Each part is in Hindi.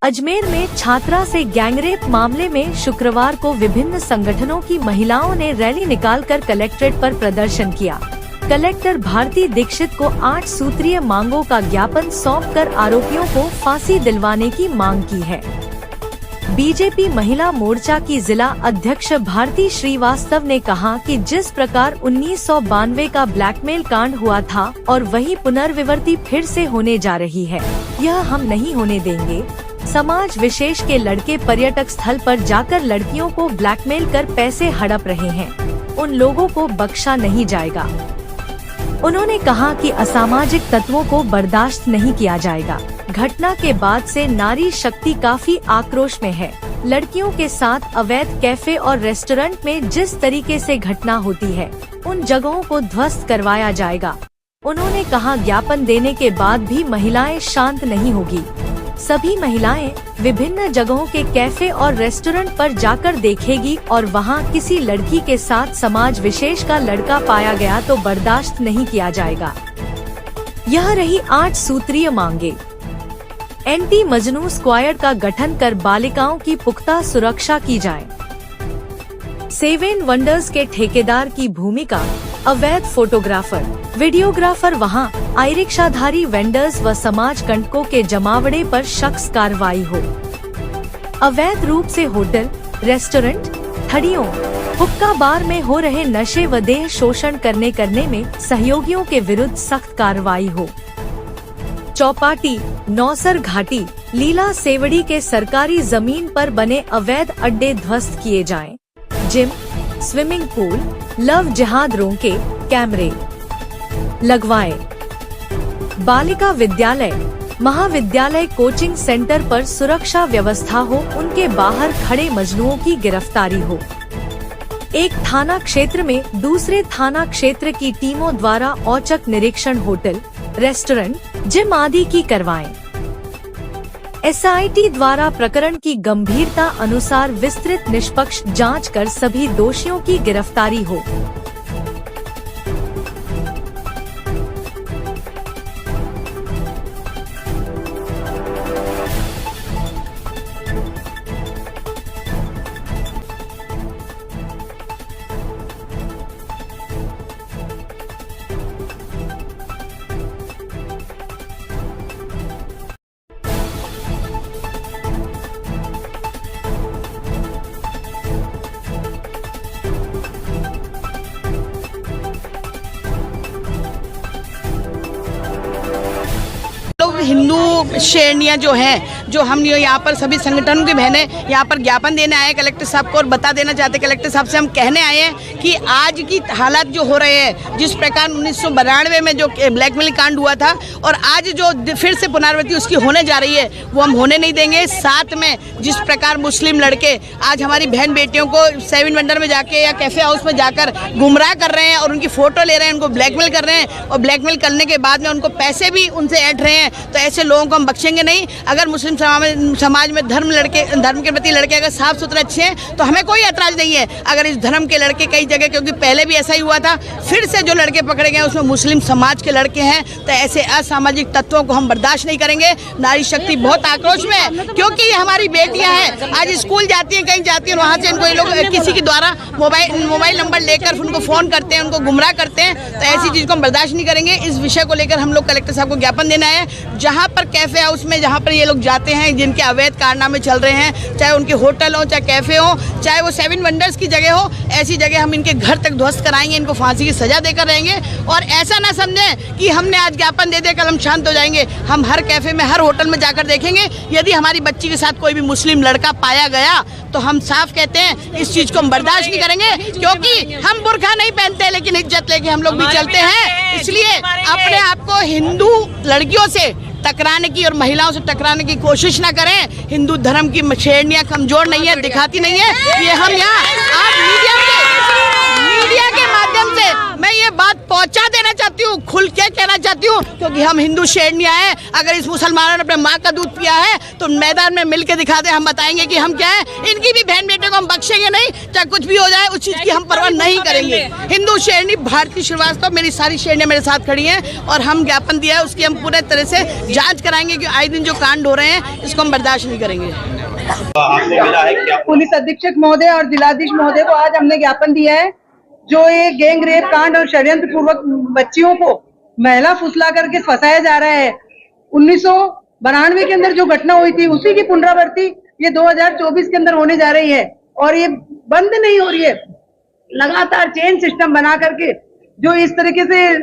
अजमेर में छात्रा से गैंगरेप मामले में शुक्रवार को विभिन्न संगठनों की महिलाओं ने रैली निकालकर कलेक्ट्रेट पर प्रदर्शन किया। कलेक्टर भारती दीक्षित को 8 सूत्रीय मांगों का ज्ञापन सौंपकर आरोपियों को फांसी दिलवाने की मांग की है। बीजेपी महिला मोर्चा की जिला अध्यक्ष भारती श्रीवास्तव ने कहा कि जिस प्रकार 1992 का ब्लैकमेल कांड हुआ था और वही पुनर्विवर्ती फिर से होने जा रही है, यह हम नहीं होने देंगे। समाज विशेष के लड़के पर्यटक स्थल पर जाकर लड़कियों को ब्लैकमेल कर पैसे हड़प रहे हैं, उन लोगों को बख्शा नहीं जाएगा। उन्होंने कहा कि असामाजिक तत्वों को बर्दाश्त नहीं किया जाएगा। घटना के बाद से नारी शक्ति काफी आक्रोश में है। लड़कियों के साथ अवैध कैफे और रेस्टोरेंट में जिस तरीके से घटना होती है, उन जगहों को ध्वस्त करवाया जाएगा। उन्होंने कहा ज्ञापन देने के बाद भी महिलाएं शांत नहीं होगी। सभी महिलाएं विभिन्न जगहों के कैफे और रेस्टोरेंट पर जाकर देखेगी और वहां किसी लड़की के साथ समाज विशेष का लड़का पाया गया तो बर्दाश्त नहीं किया जाएगा। यह रही 8 सूत्रीय मांगे। एंटी मजनू स्क्वाड का गठन कर बालिकाओं की पुख्ता सुरक्षा की जाए। 7 वंडर्स के ठेकेदार की भूमिका, अवैध फोटोग्राफर, वीडियोग्राफर वहां आई रिक्शाधारी वेंडर्स व समाज कंटकों के जमावड़े पर सख्त कार्रवाई हो। अवैध रूप से होटल, रेस्टोरेंट, थड़ियों, हुक्का बार में हो रहे नशे व देह शोषण करने में सहयोगियों के विरुद्ध सख्त कार्रवाई हो। चौपाटी, नौसर घाटी, लीला सेवड़ी के सरकारी जमीन पर बने अवैध अड्डे ध्वस्त किए जाएं। जिम, स्विमिंग पूल, लव जिहाद रोके कैमरे लगवाए। बालिका विद्यालय, महाविद्यालय, कोचिंग सेंटर पर सुरक्षा व्यवस्था हो, उनके बाहर खड़े मजनुओं की गिरफ्तारी हो। एक थाना क्षेत्र में दूसरे थाना क्षेत्र की टीमों द्वारा औचक निरीक्षण होटल, रेस्टोरेंट, जिम आदि की करवाएं। SIT द्वारा प्रकरण की गंभीरता अनुसार विस्तृत निष्पक्ष जांच कर सभी दोषियों की गिरफ्तारी हो। हिंदू श्रेणियाँ जो हैं, जो हम यहाँ पर सभी संगठनों की बहनें यहाँ पर ज्ञापन देने आए कलेक्टर साहब को और बता देना चाहते कलेक्टर साहब से हम कहने आए हैं कि आज की हालात जो हो रहे हैं, जिस प्रकार 1992 में जो ब्लैकमेल कांड हुआ था और आज जो फिर से पुनरावृत्ति उसकी होने जा रही है, वो हम होने नहीं देंगे। साथ में जिस प्रकार मुस्लिम लड़के आज हमारी बहन बेटियों को 7 वंडर में जाके या कैफे हाउस में जाकर गुमराह कर रहे हैं और उनकी फोटो ले रहे हैं, उनको ब्लैकमेल कर रहे हैं और ब्लैकमेल करने के बाद में उनको पैसे भी उनसे ऐंठ रहे हैं, तो ऐसे लोगों को हम बख्शेंगे नहीं। अगर मुस्लिम समाज में धर्म के प्रति लड़के अगर साफ सुथरे अच्छे हैं तो हमें कोई ऐतराज नहीं है। अगर इस धर्म के लड़के कई जगह, क्योंकि पहले भी ऐसा ही हुआ था, फिर से जो लड़के पकड़े गए उसमें मुस्लिम समाज के लड़के हैं, तो ऐसे असामाजिक तत्वों को हम बर्दाश्त नहीं करेंगे। नारी शक्ति बहुत आक्रोश में है, क्योंकि ये हमारी बेटियां हैं, आज स्कूल जाती हैं, कहीं जाती हैं, वहाँ से इनको ये लोग किसी के द्वारा मोबाइल नंबर लेकर उनको फोन करते हैं, उनको गुमराह करते हैं, तो ऐसी चीज को हम बर्दाश्त नहीं करेंगे। इस विषय को लेकर हम लोग कलेक्टर साहब को ज्ञापन देना है। जहाँ पर कैफे हाउस में जहाँ पर ये लोग जाते हैं, जिनके अवैध कारनामे चल रहे हैं, चाहे उनके होटल हो, चाहे कैफे हो, चाहे वो 7 वंडर्स की जगह हो, ऐसी जगह हम इनके घर तक ध्वस्त कराएंगे, इनको फांसी की सजा देकर रहेंगे। और ऐसा ना समझें कि हमने आज ज्ञापन दे कल हम शांत हो जाएंगे। हम हर कैफे में, हर होटल में जाकर देखेंगे। यदि हमारी बच्ची के साथ कोई भी मुस्लिम लड़का पाया गया तो हम साफ कहते हैं इस चीज को हम बर्दाश्त नहीं करेंगे, क्योंकि हम बुर्का नहीं पहनते लेकिन इज्जत लेके हम लोग भी चलते हैं। इसलिए अपने आप को हिंदू लड़कियों से टकराने की और महिलाओं से टकराने की कोशिश ना करें। हिंदू धर्म की श्रेणियां कमजोर नहीं है, दिखाती नहीं है। ये हम यहाँ आप मीडिया के माध्यम से मैं ये बात पहुंचा देना चाहती हूँ, खुल के कहना चाहती हूँ, क्योंकि हम हिंदू शेरनियां हैं। अगर इस मुसलमानों ने अपने माँ का दूध पिया है तो मैदान में मिलके दिखा दे, हम बताएंगे कि हम क्या है। इनकी भी बहन बेटे को हम बख्शेंगे नहीं, चाहे कुछ भी हो जाए, उस चीज की हम परवाह नहीं करेंगे। हिंदू शेरनी भारती श्रीवास्तव, मेरी सारी शेरनियां मेरे साथ खड़ी हैं और हम ज्ञापन दिया है, उसकी हम पूरे तरह से जांच कराएंगे कि आए दिन जो कांड हो रहे हैं इसको हम बर्दाश्त नहीं करेंगे। आपको मिला है क्या? पुलिस अधीक्षक महोदय और जिलाधीश महोदय को आज हमने ज्ञापन दिया है। जो ये गैंग रेप कांड और षड्यंत्र पूर्वक बच्चियों को महिला फुसला करके फंसाया जा रहा है, 1992 के अंदर जो घटना हुई थी उसी की पुनरावृत्ति ये 2024 के अंदर होने जा रही है और ये बंद नहीं हो रही है। लगातार चेन सिस्टम बना करके जो इस तरीके से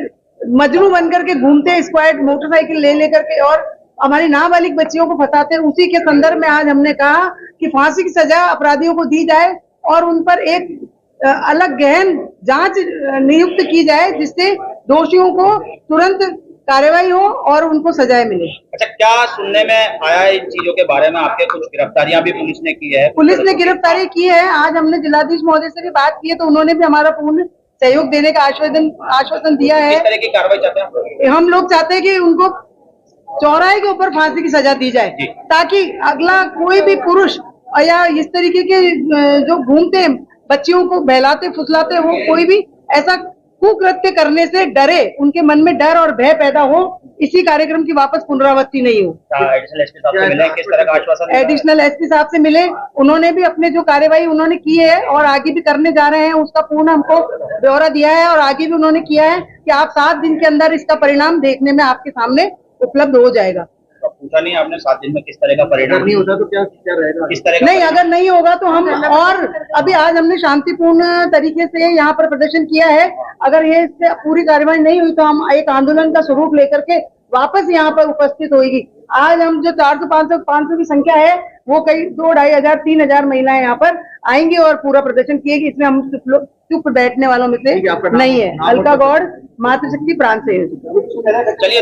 मजनू बन करके घूमते, स्क्वाड मोटरसाइकिल ले लेकर के और हमारी नाबालिग बच्चियों को फंसाते हैं, उसी के संदर्भ में आज हमने कहा कि फांसी की सजा अपराधियों को दी जाए और उन पर एक अलग गहन जांच नियुक्त की जाए, जिससे दोषियों को तुरंत कार्रवाई हो और उनको सजाएं मिले। अच्छा, क्या सुनने में आया इन चीजों के बारे में? आपके कुछ गिरफ्तारियां भी पुलिस ने की है? पुलिस ने गिरफ्तारी की है। आज हमने जिलाधीश महोदय से भी बात की है तो उन्होंने भी हमारा पूर्ण सहयोग देने का आश्वासन दिया है। किस तरह की कार्रवाई चाहते हैं? हम लोग चाहते हैं कि उनको चौराहे के ऊपर फांसी की सजा दी जाए, ताकि अगला कोई भी पुरुष या इस तरीके के जो घूमते बच्चियों को बहलाते फुसलाते हो, कोई भी ऐसा कुकृत्य करने से डरे, उनके मन में डर और भय पैदा हो, इसी कार्यक्रम की वापस पुनरावृत्ति नहीं हो। एडिशनल एसपी साहब से मिले, किस तरह का आश्वासन? एडिशनल एसपी साहब से मिले, उन्होंने भी अपने जो कार्यवाही उन्होंने की है और आगे भी करने जा रहे हैं उसका पूर्ण हमको ब्यौरा दिया है और आगे भी उन्होंने किया है कि आप 7 दिन के अंदर इसका परिणाम देखने में आपके सामने उपलब्ध हो जाएगा। तो पूछा नहीं आपने 7 दिन में किस तरह का परिणाम नहीं होता तो क्या रहेगा? किस तरह का नहीं, अगर नहीं होगा तो हम और अभी आज हमने शांतिपूर्ण तरीके से यहाँ पर प्रदर्शन किया है। अगर ये इससे पूरी कार्रवाई नहीं हुई तो हम एक आंदोलन का स्वरूप लेकर के वापस यहाँ पर उपस्थित होगी। आज हम जो 400-500 की संख्या है वो कई 2-2,500 3,000 महिलाएं यहाँ पर आएंगी और पूरा प्रदर्शन किएगी। इसमें हम चुप बैठने वालों में से नहीं है। अलका गौड़, मातृशक्ति प्राण से। चलिए।